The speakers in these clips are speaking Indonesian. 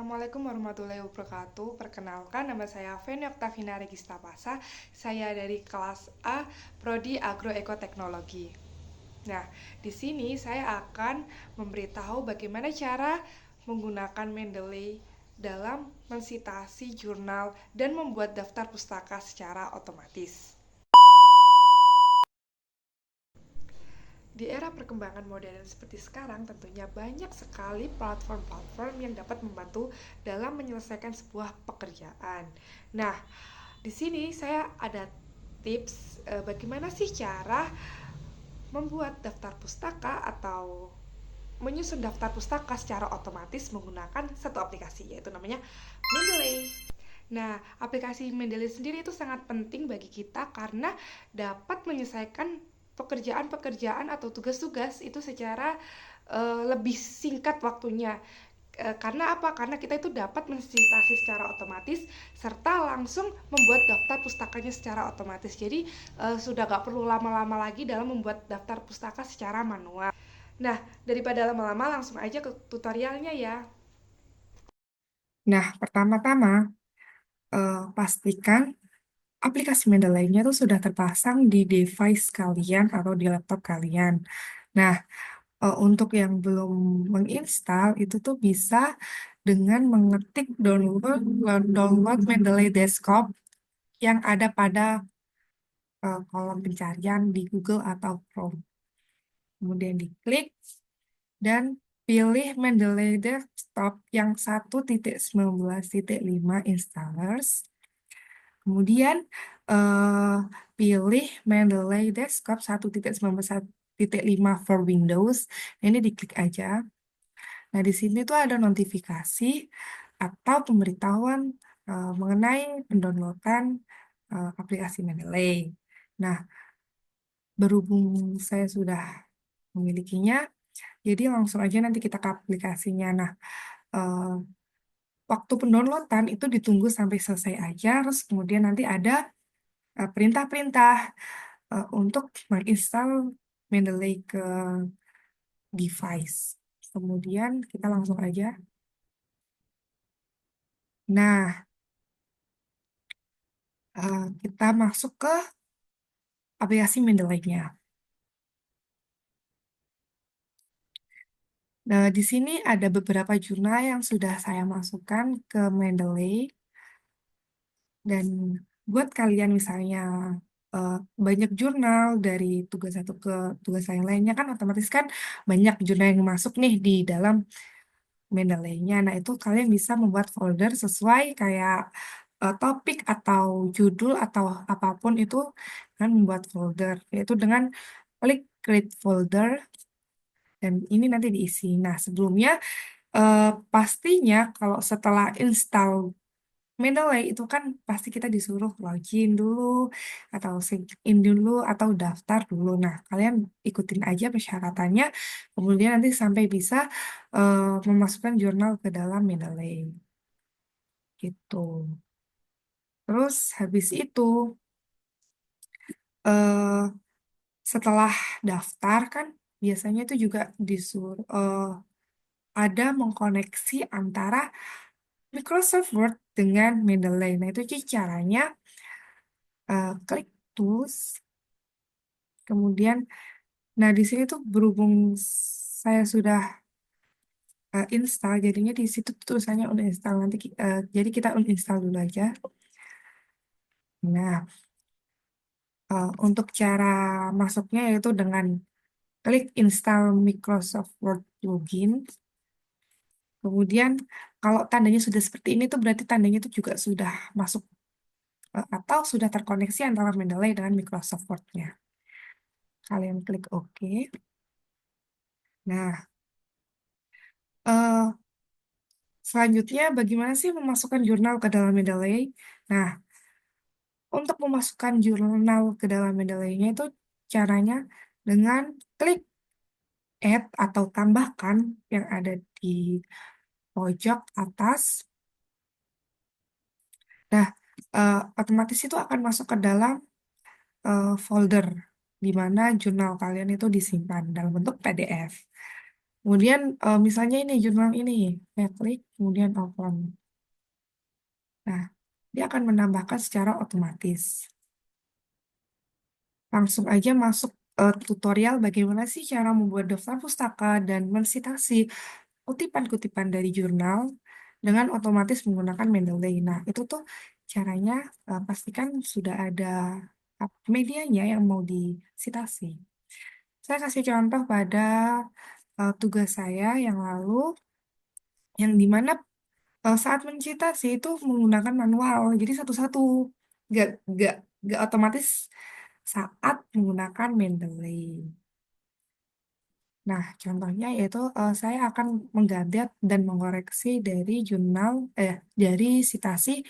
Assalamualaikum warahmatullahi wabarakatuh. Perkenalkan, nama saya Feni Oktavina Regista Pasa. Saya dari kelas A, Prodi Agroekoteknologi. Nah, di sini saya akan memberitahu bagaimana cara menggunakan Mendeley dalam mensitasi jurnal dan membuat daftar pustaka secara otomatis. Di era perkembangan modern seperti sekarang, tentunya banyak sekali platform-platform yang dapat membantu dalam menyelesaikan sebuah pekerjaan. Nah, di sini saya ada tips bagaimana sih cara membuat daftar pustaka atau menyusun daftar pustaka secara otomatis menggunakan satu aplikasi, yaitu namanya Mendeley. Nah, aplikasi Mendeley sendiri itu sangat penting bagi kita karena dapat menyelesaikan pekerjaan-pekerjaan atau tugas-tugas itu secara lebih singkat waktunya. Karena apa? Karena kita itu dapat mensitasi secara otomatis serta langsung membuat daftar pustakanya secara otomatis. Jadi sudah gak perlu lama-lama lagi dalam membuat daftar pustaka secara manual. Nah, daripada lama-lama langsung aja ke tutorialnya ya. Nah, pertama-tama pastikan aplikasi Mendeley-nya tuh sudah terpasang di device kalian atau di laptop kalian. Nah, untuk yang belum menginstal itu tuh bisa dengan mengetik download Mendeley Desktop yang ada pada kolom pencarian di Google atau Chrome. Kemudian diklik dan pilih Mendeley Desktop yang 1.19.5 installers. Kemudian eh, pilih Mendeley Desktop 1.19.5 for Windows. Nah, ini diklik aja. Nah, di sini tuh ada notifikasi atau pemberitahuan mengenai pendownloadan aplikasi Mendeley. Nah, berhubung saya sudah memilikinya, jadi langsung aja nanti kita ke aplikasinya. Nah, eh, waktu pendownloadan itu ditunggu sampai selesai aja, terus kemudian nanti ada perintah-perintah untuk menginstal Mendeley ke device. Kemudian kita langsung aja. Nah, kita masuk ke aplikasi Mendeley-nya. Nah, di sini ada beberapa jurnal yang sudah saya masukkan ke Mendeley. Dan buat kalian misalnya eh, banyak jurnal dari tugas satu ke tugas lain-lainnya kan otomatis kan banyak jurnal yang masuk nih di dalam Mendeley-nya. Nah, itu kalian bisa membuat folder sesuai kayak topik atau judul atau apapun itu kan membuat folder yaitu dengan klik create folder dan ini nanti diisi. Nah, sebelumnya eh, pastinya kalau setelah install Mendeley itu kan pasti kita disuruh login dulu atau sign in dulu atau daftar dulu. Nah, kalian ikutin aja persyaratannya. Kemudian nanti sampai bisa memasukkan jurnal ke dalam Mendeley gitu. Terus habis itu eh, setelah daftar kan biasanya itu juga disuruh ada mengkoneksi antara Microsoft Word dengan Mendeley. Nah, itu sih caranya klik tools. Kemudian, nah di sini tuh berhubung saya sudah install, jadinya di situ tulisannya uninstall nanti. Jadi kita uninstall dulu aja. Nah, untuk cara masuknya yaitu dengan klik install Microsoft Word Login. Kemudian, kalau tandanya sudah seperti ini tuh berarti tandanya itu juga sudah masuk atau sudah terkoneksi antara Mendeley dengan Microsoft Word-nya. Kalian klik OK. Nah, eh, selanjutnya, bagaimana sih memasukkan jurnal ke dalam Mendeley? Nah, untuk memasukkan jurnal ke dalam Mendeley-nya itu caranya dengan klik add atau tambahkan yang ada di pojok atas. Nah, otomatis itu akan masuk ke dalam folder di mana jurnal kalian itu disimpan dalam bentuk PDF. Kemudian misalnya ini jurnal ini, saya klik, kemudian open. Nah, dia akan menambahkan secara otomatis. Langsung aja masuk tutorial bagaimana sih cara membuat daftar pustaka dan mensitasi kutipan-kutipan dari jurnal dengan otomatis menggunakan Mendeley. Nah, itu tuh caranya pastikan sudah ada medianya yang mau disitasi. Saya kasih contoh pada tugas saya yang lalu, yang dimana saat mensitasi itu menggunakan manual, jadi satu-satu, nggak nggak nggak otomatis saat menggunakan Mendeley. Nah, contohnya yaitu saya akan mengganti dan mengoreksi dari dari sitasi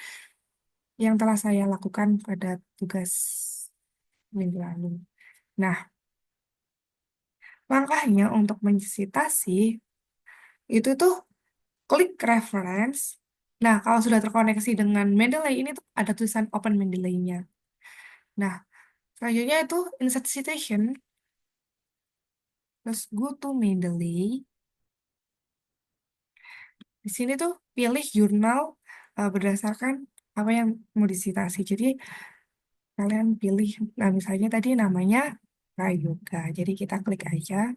yang telah saya lakukan pada tugas minggu lalu. Nah, langkahnya untuk mensitasi itu tuh klik reference. Nah, kalau sudah terkoneksi dengan Mendeley, ini tuh ada tulisan Open Mendeley-nya. Nah, selanjutnya itu insert citation, terus go to Mendeley. Di sini tuh pilih jurnal berdasarkan apa yang mau disitasi. Jadi kalian pilih, nah misalnya tadi namanya Prayoga. Jadi kita klik aja.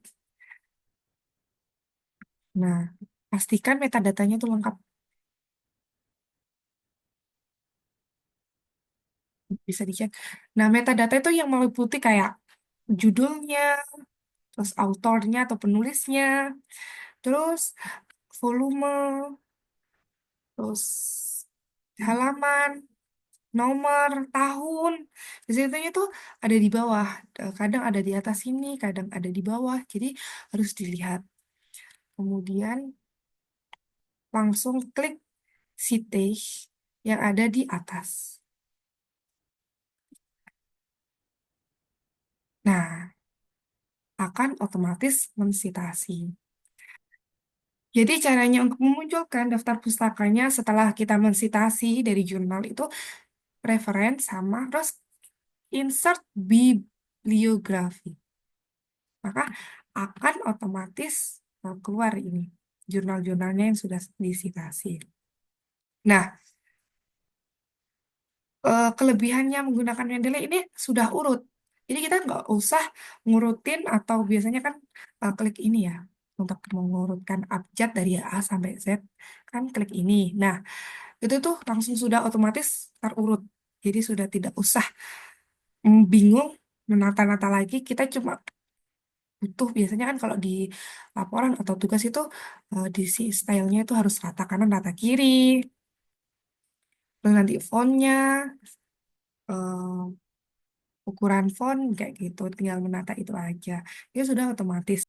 Nah, pastikan metadatanya tuh lengkap. Bisa dicek. Nah, metadata itu yang meliputi kayak judulnya, terus autornya atau penulisnya, terus volume, terus halaman, nomor, tahun. Di situ tuh ada di bawah. Kadang ada di atas sini, kadang ada di bawah. Jadi harus dilihat. Kemudian langsung klik citation yang ada di atas. Nah, akan otomatis mensitasi. Jadi caranya untuk memunculkan daftar pustakanya setelah kita mensitasi dari jurnal itu reference sama terus insert bibliografi. Maka akan otomatis keluar ini jurnal-jurnalnya yang sudah disitasi. Nah, kelebihannya menggunakan Mendeley ini sudah urut. Jadi kita nggak usah ngurutin atau biasanya kan klik ini ya untuk mengurutkan abjad dari A sampai Z kan klik ini. Nah, itu tuh langsung sudah otomatis terurut. Jadi sudah tidak usah bingung menata-nata lagi. Kita cuma butuh biasanya kan kalau di laporan atau tugas itu di si stylenya itu harus rata kanan rata kiri. Terus nanti fontnya, eh, ukuran font kayak gitu, tinggal menata itu aja. Itu sudah otomatis.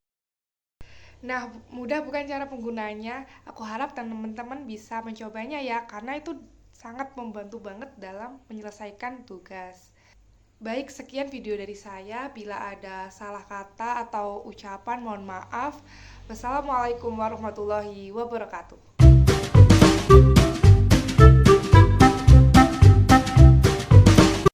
Nah, mudah bukan cara penggunanya? Aku harap teman-teman bisa mencobanya ya, karena itu sangat membantu banget dalam menyelesaikan tugas. Baik, sekian video dari saya. Bila ada salah kata atau ucapan, mohon maaf. Wassalamualaikum warahmatullahi wabarakatuh.